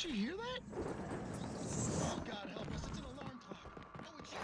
Did you hear that? Oh, God help us, it's an alarm clock. Oh, it's you.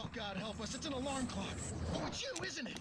Oh, God help us, it's an alarm clock. Oh, it's you, isn't it?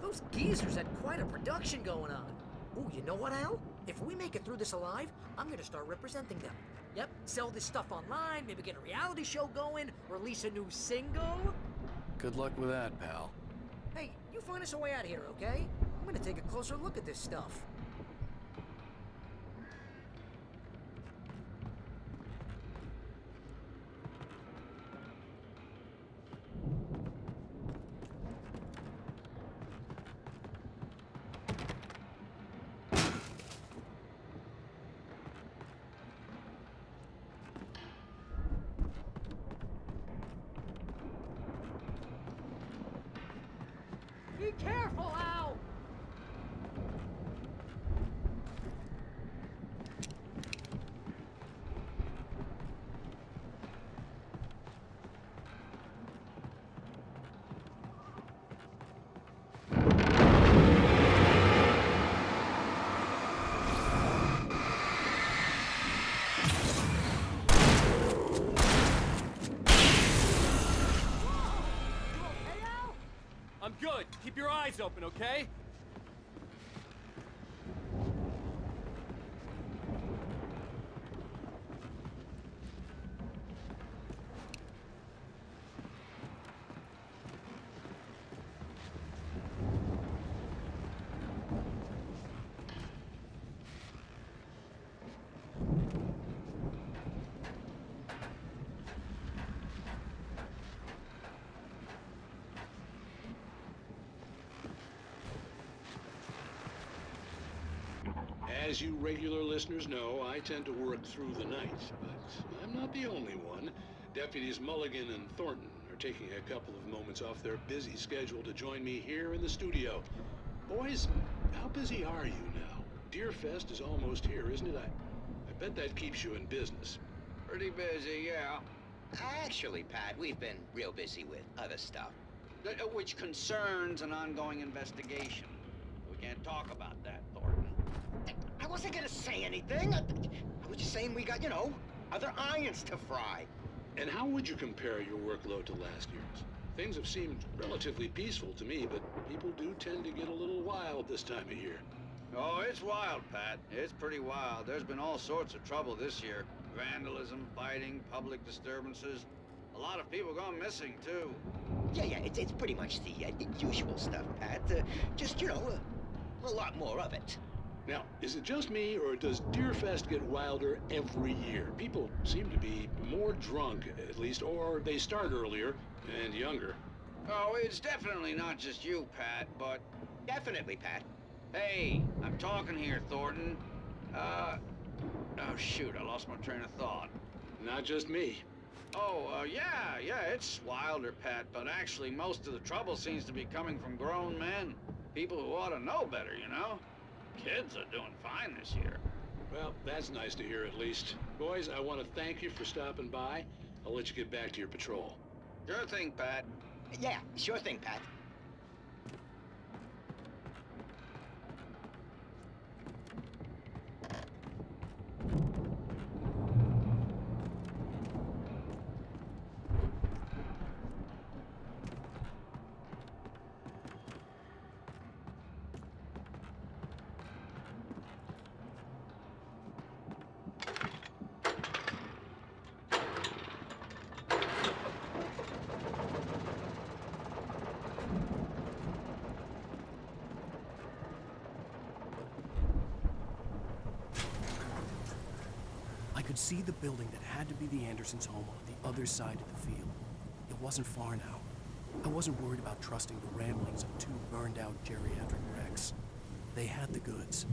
Those geezers had quite a production going on. Ooh, you know what, Al? If we make it through this alive, I'm gonna start representing them. Yep, sell this stuff online, maybe get a reality show going, release a new single. Good luck with that, pal. Hey, you find us a way out of here, okay? I'm gonna take a closer look at this stuff. Be careful, Al! I'm good. Keep your eyes open, okay? As you regular listeners know, I tend to work through the night, but I'm not the only one. Deputies Mulligan and Thornton are taking a couple of moments off their busy schedule to join me here in the studio. Boys, how busy are you now? Deerfest is almost here, isn't it? I bet that keeps you in business. Pretty busy, yeah. Actually, Pat, we've been real busy with other stuff, which concerns an ongoing investigation. We can't talk about that, Thornton. I wasn't gonna say anything. I was just saying we got, other irons to fry. And how would you compare your workload to last year's? Things have seemed relatively peaceful to me, but people do tend to get a little wild this time of year. Oh, it's wild, Pat. It's pretty wild. There's been all sorts of trouble this year. Vandalism, fighting, public disturbances. A lot of people gone missing, too. Yeah, it's pretty much the usual stuff, Pat. Just, a lot more of it. Now, is it just me, or does Deerfest get wilder every year? People seem to be more drunk, at least, or they start earlier and younger. Oh, it's definitely not just you, Pat, but... Definitely, Pat. Hey, I'm talking here, Thornton. Oh, shoot, I lost my train of thought. Not just me. Oh, yeah, it's wilder, Pat, but actually most of the trouble seems to be coming from grown men. People who ought to know better, Kids are doing fine this year. Well, that's nice to hear at least. Boys, I want to thank you for stopping by. I'll let you get back to your patrol. Sure thing, Pat. Yeah, sure thing, Pat. I could see the building that had to be the Andersons' home on the other side of the field. It wasn't far now. I wasn't worried about trusting the ramblings of two burned-out geriatric wrecks. They had the goods.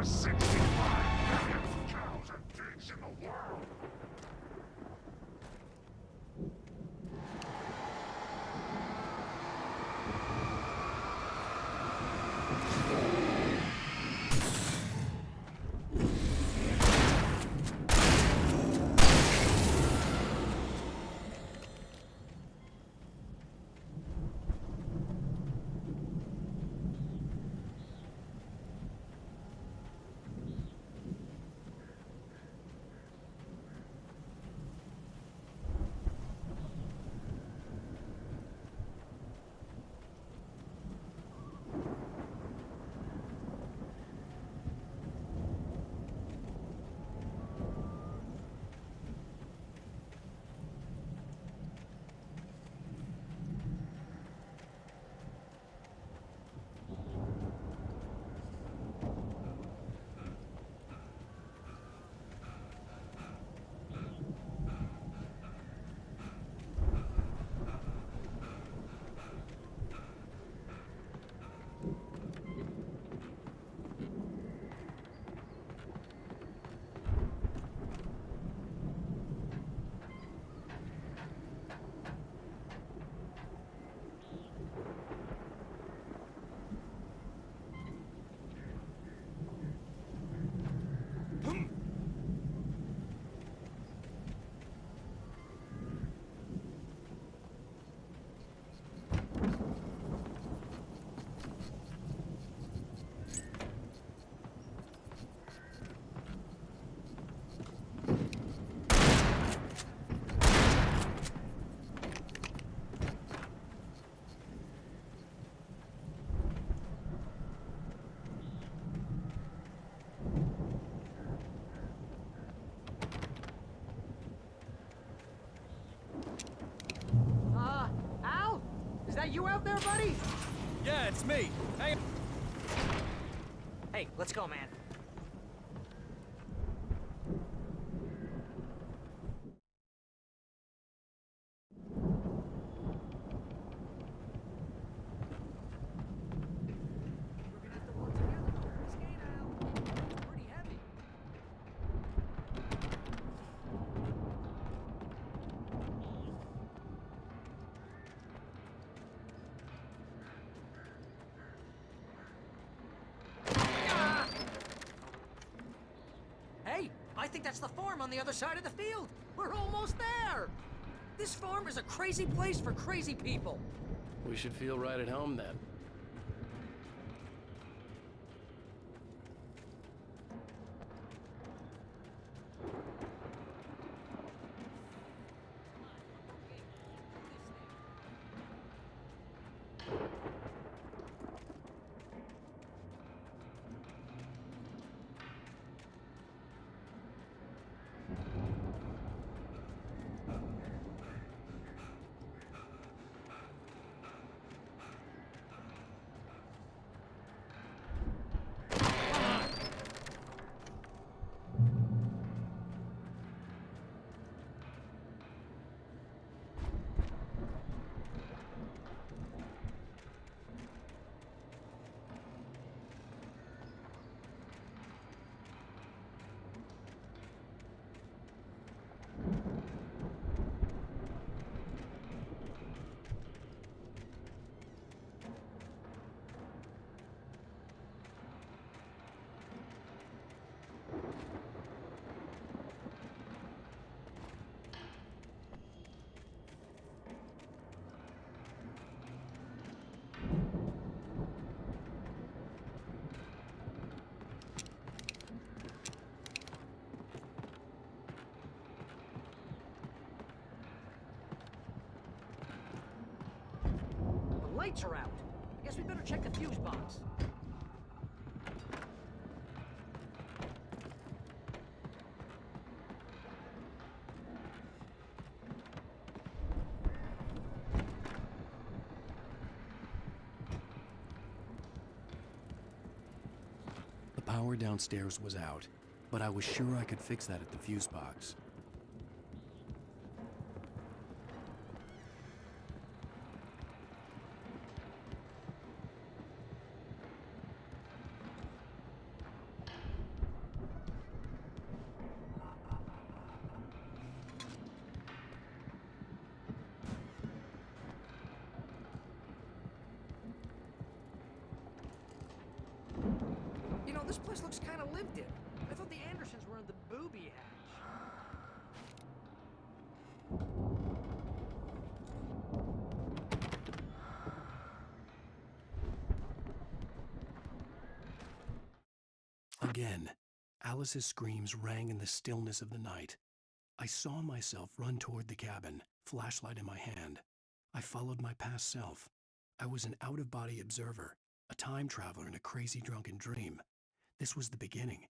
65 million cows and pigs in the world. Al? Is that you out there, buddy? Yeah, it's me. Hey. Hey, let's go, man. We're gonna have to work together to pull this gate out. It's pretty heavy. Hey, I think that's the farm on the other side of the field. We're almost there. This farm is a crazy place for crazy people. We should feel right at home then. The lights are out. I guess we better check the fuse box. The power downstairs was out, but I was sure I could fix that at the fuse box. this place looks kind of lived in. I thought the Andersons were in the booby hatch. Again, Alice's screams rang in the stillness of the night. I saw myself run toward the cabin, flashlight in my hand. I followed my past self. I was an out-of-body observer, a time traveler in a crazy drunken dream. This was the beginning.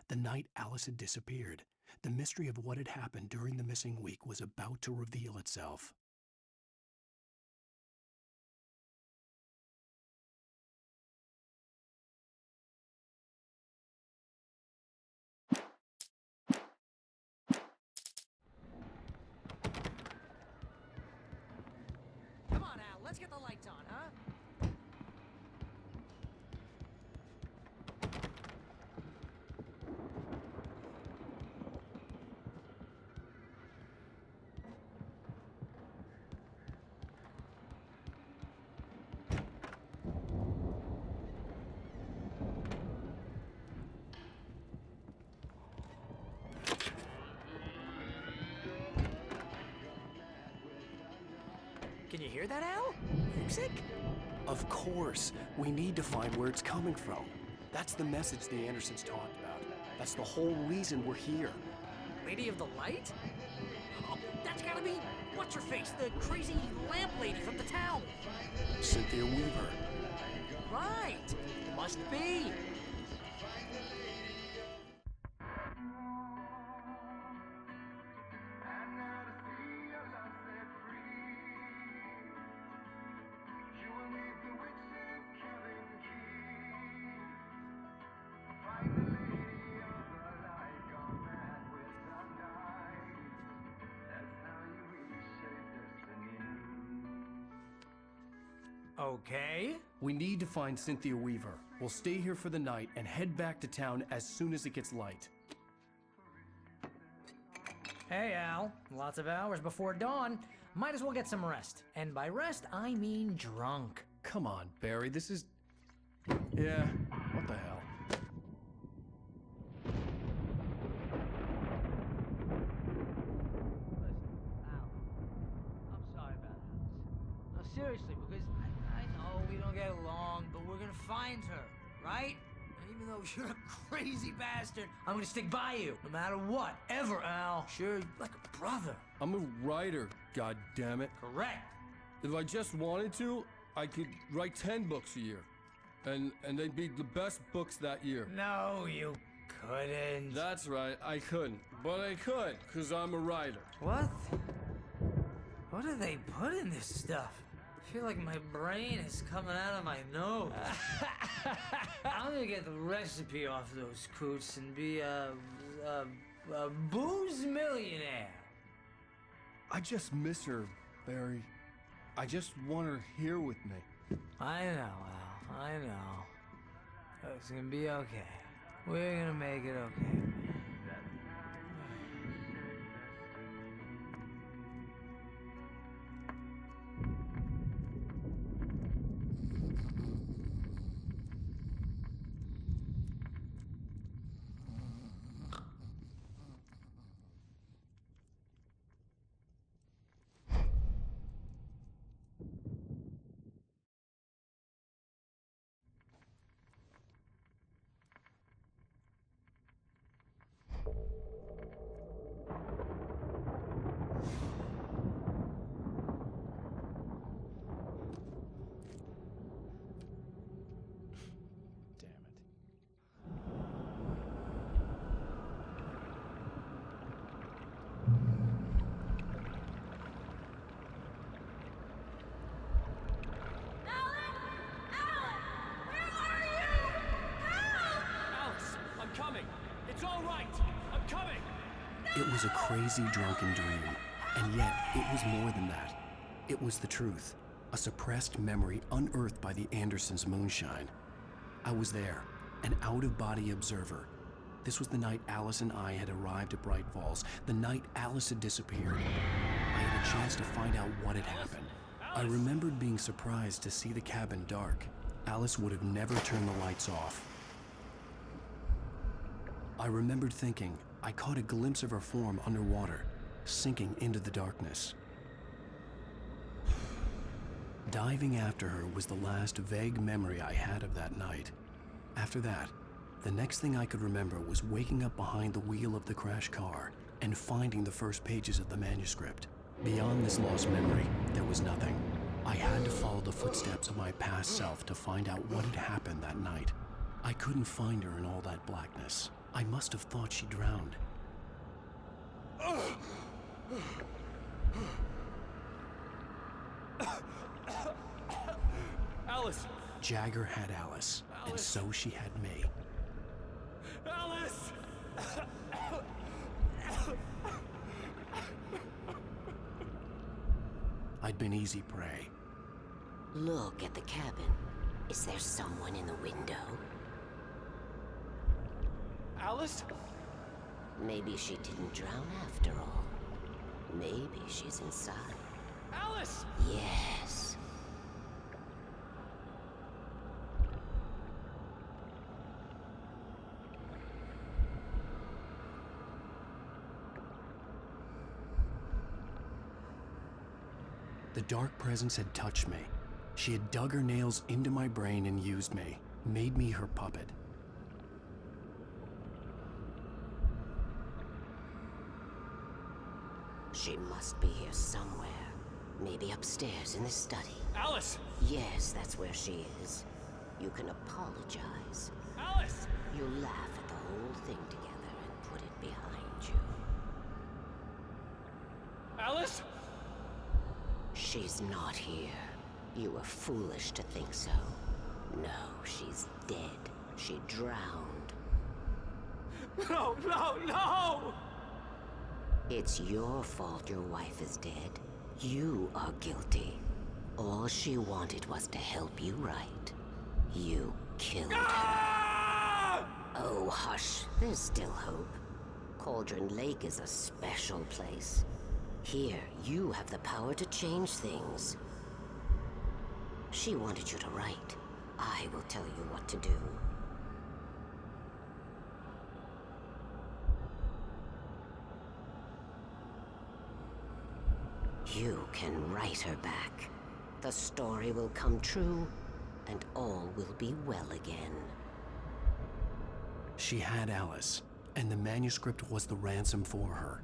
The night Alice had disappeared. The mystery of what had happened during the missing week was about to reveal itself. Come on, Al, let's get the lights on, huh? Can you hear that, Al? Music? Of course, we need to find where it's coming from. That's the message the Andersons talked about. That's the whole reason we're here. Lady of the Light? Oh, that's gotta be, what's her face? The crazy lamp lady from the town. Cynthia Weaver. Right. Must be. Okay. We need to find Cynthia Weaver. We'll stay here for the night and head back to town as soon as it gets light. Hey, Al. Lots of hours before dawn. Might as well get some rest. And by rest, I mean drunk. Come on, Barry, this is... Yeah, what the hell? Al, I'm sorry about Alice. No, seriously, because I know we don't get along, but we're gonna find her, right? And even though you're a crazy bastard, I'm gonna stick by you, no matter what, ever, Al. Sure, like a brother. I'm a writer, goddammit. Correct. If I just wanted to, I could write 10 books a year. And they'd be the best books that year. No, you couldn't. That's right, I couldn't. But I could, because I'm a writer. What? What do they put in this stuff? I feel like my brain is coming out of my nose. I'm gonna get the recipe off those coots and be a booze millionaire. I just miss her, Barry. I just want her here with me. I know, Al. I know. It's gonna be okay. We're gonna make it okay. It was a crazy drunken dream, and yet it was more than that. It was the truth, a suppressed memory unearthed by the Andersons' moonshine. I was there, an out-of-body observer. This was the night Alice and I had arrived at Bright Falls, the night Alice had disappeared. I had a chance to find out what had happened. I remembered being surprised to see the cabin dark. Alice would have never turned the lights off. I remembered thinking I caught a glimpse of her form underwater, sinking into the darkness. Diving after her was the last vague memory I had of that night. After that, the next thing I could remember was waking up behind the wheel of the crashed car and finding the first pages of the manuscript. Beyond this lost memory, there was nothing. I had to follow the footsteps of my past self to find out what had happened that night. I couldn't find her in all that blackness. I must have thought she drowned. Alice! Jagger had Alice, and so she had me. Alice! I'd been easy prey. Look at the cabin. Is there someone in the window? Alice? Maybe she didn't drown after all. Maybe she's inside. Alice! Yes. The dark presence had touched me. She had dug her nails into my brain and used me, made me her puppet. She must be here somewhere. Maybe upstairs in the study. Alice! Yes, that's where she is. You can apologize. Alice! You'll laugh at the whole thing together and put it behind you. Alice? She's not here. You were foolish to think so. No, she's dead. She drowned. No, no, no! It's your fault your wife is dead. You are guilty. All she wanted was to help you right. You killed her. Oh, hush. There's still hope. Cauldron Lake is a special place. Here, you have the power to change things. She wanted you to write. I will tell you what to do. You can write her back. The story will come true, and all will be well again. She had Alice, and the manuscript was the ransom for her.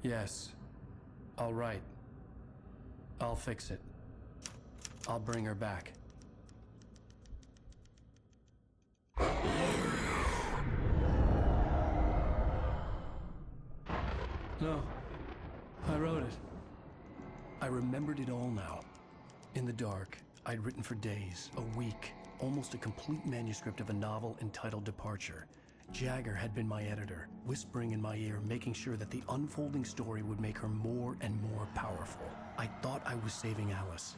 Yes. All right. I'll fix it. I'll bring her back. No. I wrote it. I remembered it all now. In the dark, I'd written for days, a week, almost a complete manuscript of a novel entitled Departure. Jagger had been my editor, whispering in my ear, making sure that the unfolding story would make her more and more powerful. I thought I was saving Alice.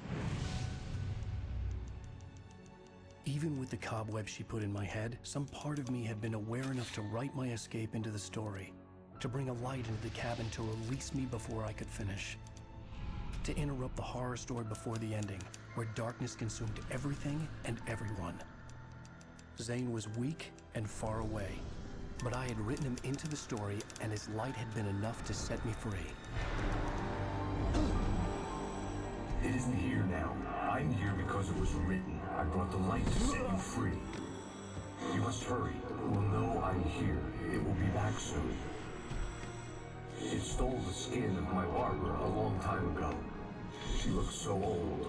Even with the cobwebs she put in my head, some part of me had been aware enough to write my escape into the story, to bring a light into the cabin to release me before I could finish, to interrupt the horror story before the ending, where darkness consumed everything and everyone. Zane was weak and far away, but I had written him into the story, and his light had been enough to set me free. It isn't here now. I'm here because it was written. I brought the light to set you free. You must hurry. We'll know I'm here. It will be back soon. It stole the skin of my barber a long time ago. She looks so old.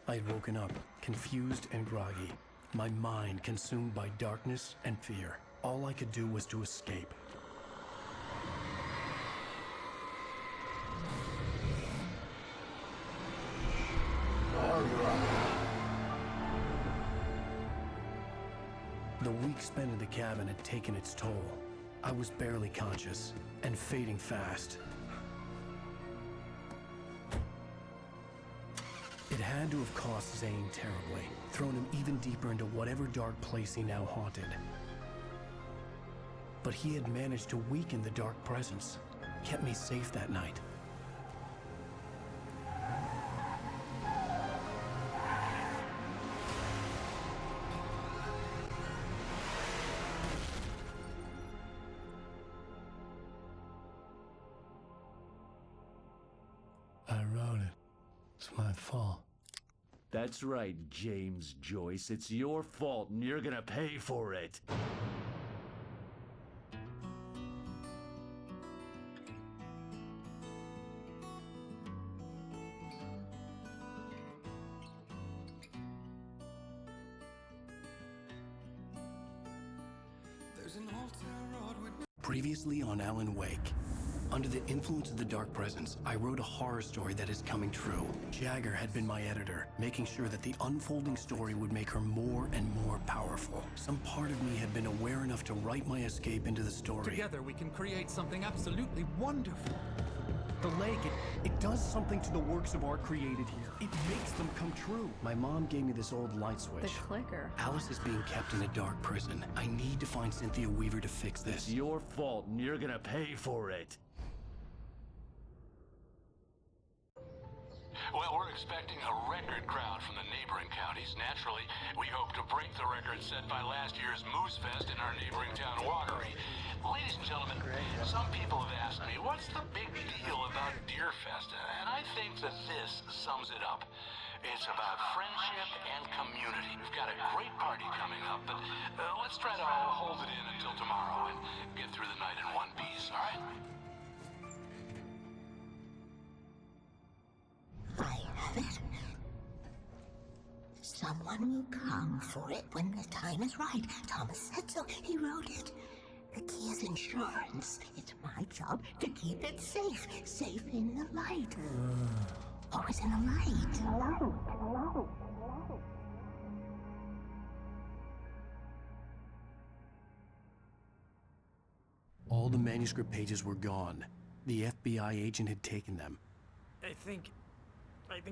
I had woken up, confused and groggy, my mind consumed by darkness and fear. All I could do was to escape. The week spent in the cabin had taken its toll. I was barely conscious, and fading fast. It had to have cost Zane terribly, thrown him even deeper into whatever dark place he now haunted. But he had managed to weaken the dark presence, kept me safe that night. I wrote it. It's my fault. That's right, James Joyce. It's your fault, and you're gonna pay for it. Previously on Alan Wake. Under the influence of the dark presence, I wrote a horror story that is coming true. Jagger had been my editor, making sure that the unfolding story would make her more and more powerful. Some part of me had been aware enough to write my escape into the story. Together we can create something absolutely wonderful. The lake, it does something to the works of art created here. It makes them come true. My mom gave me this old light switch. The clicker. Alice is being kept in a dark prison. I need to find Cynthia Weaver to fix this. It's your fault, and you're gonna pay for it. Well, we're expecting a record crowd from the neighboring counties. Naturally, we hope to break the record set by last year's Moose Fest in our neighboring town, Walkery. Ladies and gentlemen, some people have asked me, what's the big deal about Deer Fest? And I think that this sums it up. It's about friendship and community. We've got a great party coming up, but let's try to hold it in until tomorrow and get through the night in one piece, all right? I have it. Someone will come for it when the time is right. Thomas said so. He wrote it. The key is insurance. It's my job to keep it safe. Safe in the light. Always in the light. All the manuscript pages were gone. The FBI agent had taken them. I think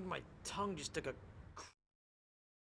my tongue just took a